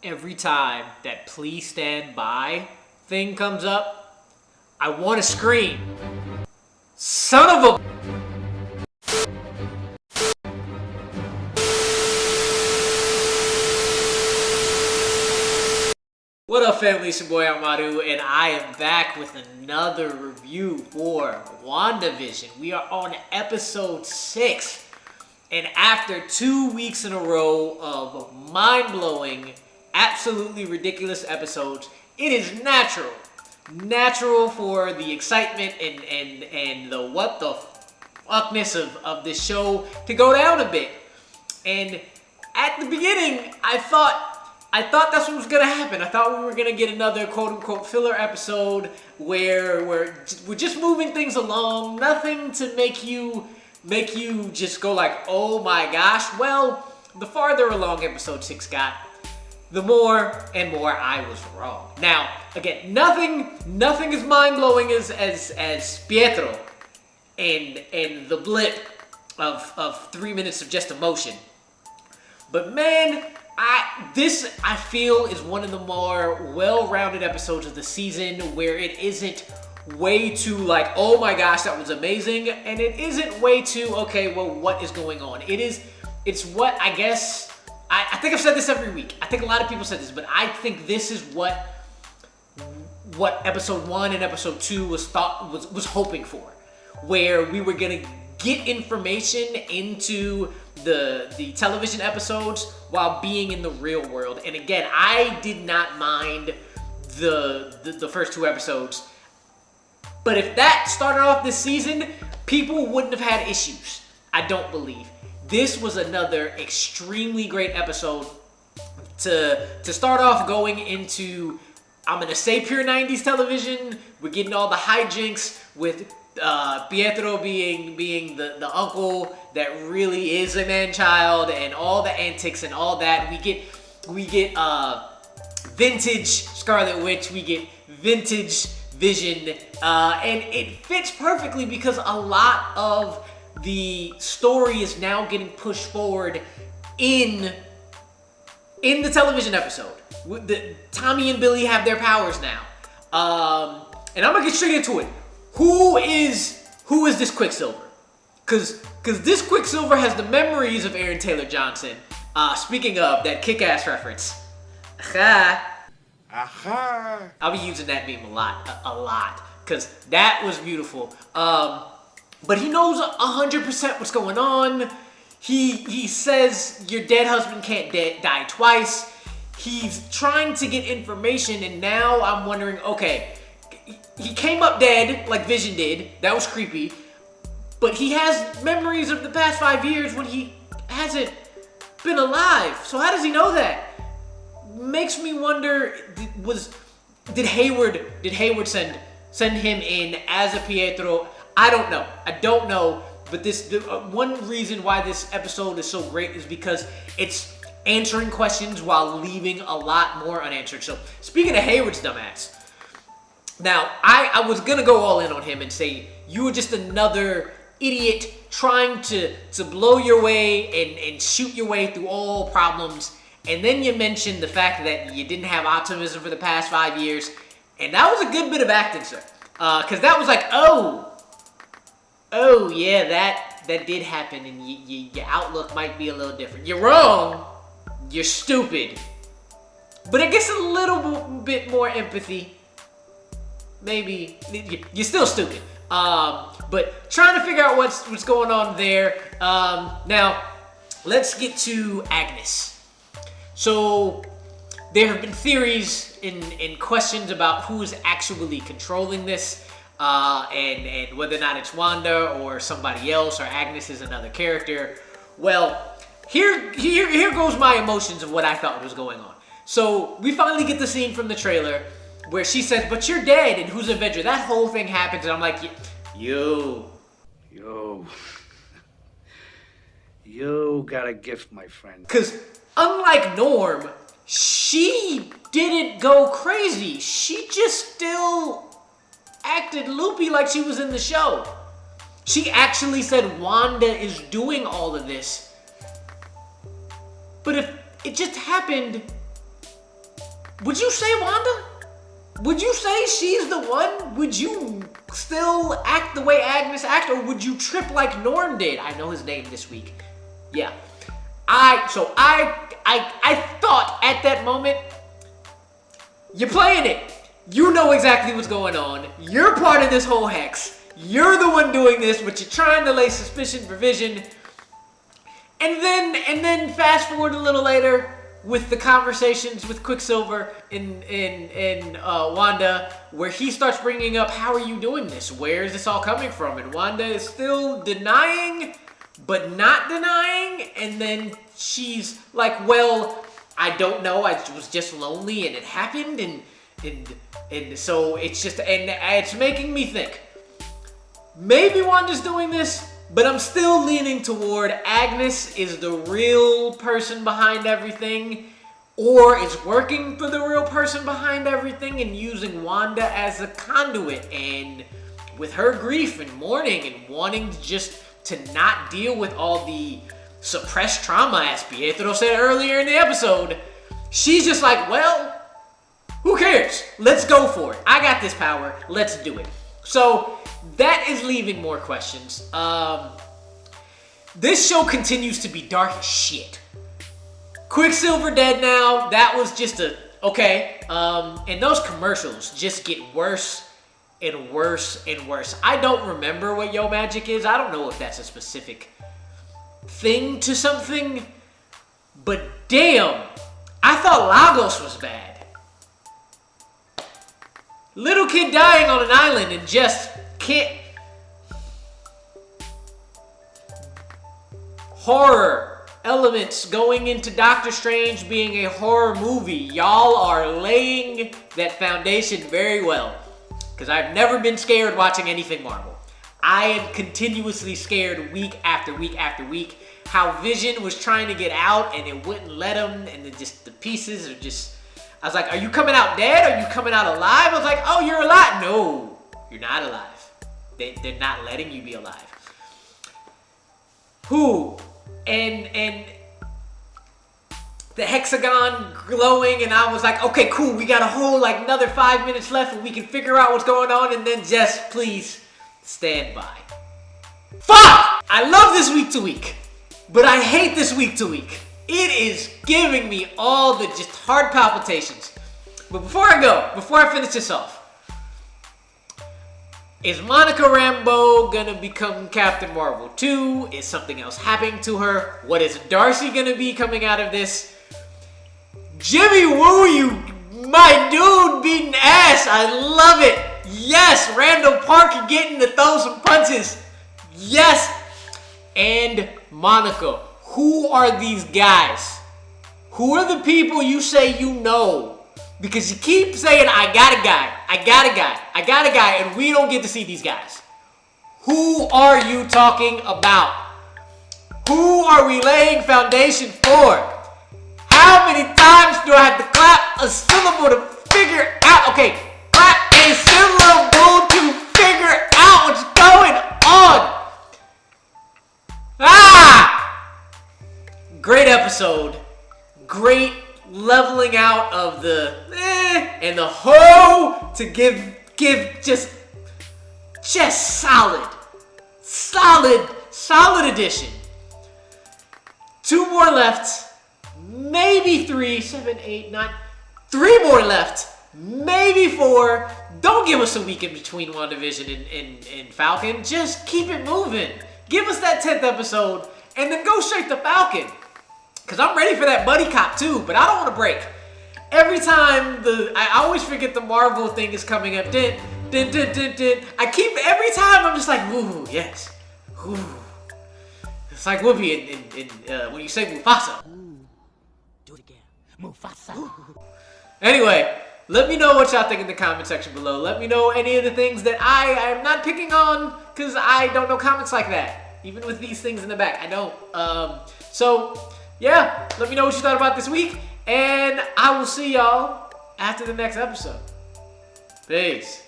Every time that "please stand by" thing comes up, I want to scream. Son of a... What up, family? It's your boy Armadu, and I am back with another review for WandaVision. We are on episode 6, and after 2 weeks in a row of mind-blowing, absolutely ridiculous episodes, it is natural for the excitement and the what the fuckness of this show to go down a bit. And at the beginning, I thought that's what was gonna happen. I thought we were gonna get another quote-unquote filler episode where we're just moving things along, nothing to make you just go like, oh my gosh. Well, the farther along episode 6 got, the more and more I was wrong. Now, again, nothing as mind-blowing as Pietro and the blip of 3 minutes of just emotion. But man, I feel is one of the more well-rounded episodes of the season, where it isn't way too like, oh my gosh, that was amazing, and it isn't way too, okay, well, what is going on? It's what I guess, I think I've said this every week. I think a lot of people said this, but I think this is what episode 1 and episode 2 was hoping for, where we were gonna get information into the television episodes while being in the real world. And again, I did not mind the first 2 episodes, but if that started off this season, people wouldn't have had issues, I don't believe. This was another extremely great episode to start off going into, I'm gonna say, pure 90s television. We're getting all the hijinks with Pietro being the uncle that really is a man-child, and all the antics and all that. We get vintage Scarlet Witch, we get vintage Vision, and it fits perfectly because a lot of the story is now getting pushed forward in the television episode. Tommy and Billy have their powers now, and I'm gonna get straight into it. Who is this Quicksilver? Cause this Quicksilver has the memories of Aaron Taylor Johnson. Speaking of that kick-ass reference, I'll be using that meme a lot, cause that was beautiful. But he knows 100% what's going on. He says your dead husband can't die twice. He's trying to get information, and now I'm wondering, okay, he came up dead like Vision did. That was creepy. But he has memories of the past 5 years when he hasn't been alive. So how does he know that? Makes me wonder, did Hayward send him in as a Pietro? I don't know. But one reason why this episode is so great is because it's answering questions while leaving a lot more unanswered. So speaking of Hayward's dumbass, now I was gonna go all in on him and say you were just another idiot trying to blow your way and shoot your way through all problems. And then you mentioned the fact that you didn't have optimism for the past 5 years, and that was a good bit of acting, sir. Because that was like, oh yeah, that did happen, and your outlook might be a little different. You're wrong. You're stupid. But I guess a little bit more empathy. Maybe you're still stupid. But trying to figure out what's going on there. Now, let's get to Agnes. So there have been theories and questions about who's actually controlling this. And whether or not it's Wanda or somebody else, or Agnes is another character. Well, here goes my emotions of what I thought was going on. So we finally get the scene from the trailer where she says, "But you're dead," and who's Avenger? That whole thing happens, and I'm like, yo, you got a gift, my friend. Because unlike Norm, she didn't go crazy. She just still acted loopy like she was in the show. She actually said Wanda is doing all of this. But if it just happened Would you say Wanda? Would you say she's the one? Would you still act the way Agnes acted, or would you trip like Norm did? I know his name this week. Yeah. I thought at that moment, you're playing it. You know exactly what's going on. You're part of this whole hex. You're the one doing this, but you're trying to lay suspicion for Vision. And then fast forward a little later with the conversations with Quicksilver and Wanda, where he starts bringing up, how are you doing this? Where is this all coming from? And Wanda is still denying, but not denying. And then she's like, well, I don't know. I was just lonely and it happened. And so it's just, and it's making me think, maybe Wanda's doing this, but I'm still leaning toward Agnes is the real person behind everything, or is working for the real person behind everything and using Wanda as a conduit, and with her grief and mourning and wanting just to not deal with all the suppressed trauma, as Pietro said earlier in the episode, she's just like, well, who cares? Let's go for it. I got this power. Let's do it. So that is leaving more questions. This show continues to be dark as shit. Quicksilver dead now. That was just okay. And those commercials just get worse and worse and worse. I don't remember what Yo Magic is. I don't know if that's a specific thing to something. But damn, I thought Lagos was bad. Little kid dying on an island and just can't. Horror elements going into Doctor Strange being a horror movie. Y'all are laying that foundation very well. Because I've never been scared watching anything Marvel. I am continuously scared week after week after week. How Vision was trying to get out and it wouldn't let him. And then just the pieces are just. I was like, are you coming out dead? Are you coming out alive? I was like, oh, you're alive. No, you're not alive. They're not letting you be alive. And the hexagon glowing, and I was like, okay, cool. We got a whole like another 5 minutes left and we can figure out what's going on, and then just please stand by. Fuck! I love this week to week, but I hate this week to week. It is giving me all the just heart palpitations. But before I finish this off, is Monica Rambeau gonna become Captain Marvel 2? Is something else happening to her? What is Darcy gonna be coming out of this? Jimmy Woo, you my dude beating ass. I love it. Yes, Randall Park getting to throw some punches. Yes. And Monica. Who are these guys? Who are the people you say you know? Because you keep saying, I got a guy, I got a guy, I got a guy, and we don't get to see these guys. Who are you talking about? Who are we laying foundation for? How many times do I have to clap a syllable to figure out? Okay, clap a syllable to figure out what's going on. Ah! Great episode. Great leveling out of the and the ho to give just solid addition. 2 more left, maybe 3, 7, 8, 9, 3 more left, maybe 4. Don't give us a week in between WandaVision and Falcon. Just keep it moving. Give us that 10th episode and then go straight to Falcon. Because I'm ready for that buddy cop too, but I don't want to break. Every time I always forget the Marvel thing is coming up. Every time I'm just like, ooh, yes. Ooh. It's like Whoopi in when you say Mufasa. Ooh. Do it again. Mufasa. Anyway, let me know what y'all think in the comment section below. Let me know any of the things that I am not picking on, because I don't know comics like that. Even with these things in the back, I don't. So, yeah, let me know what you thought about this week, and I will see y'all after the next episode. Peace.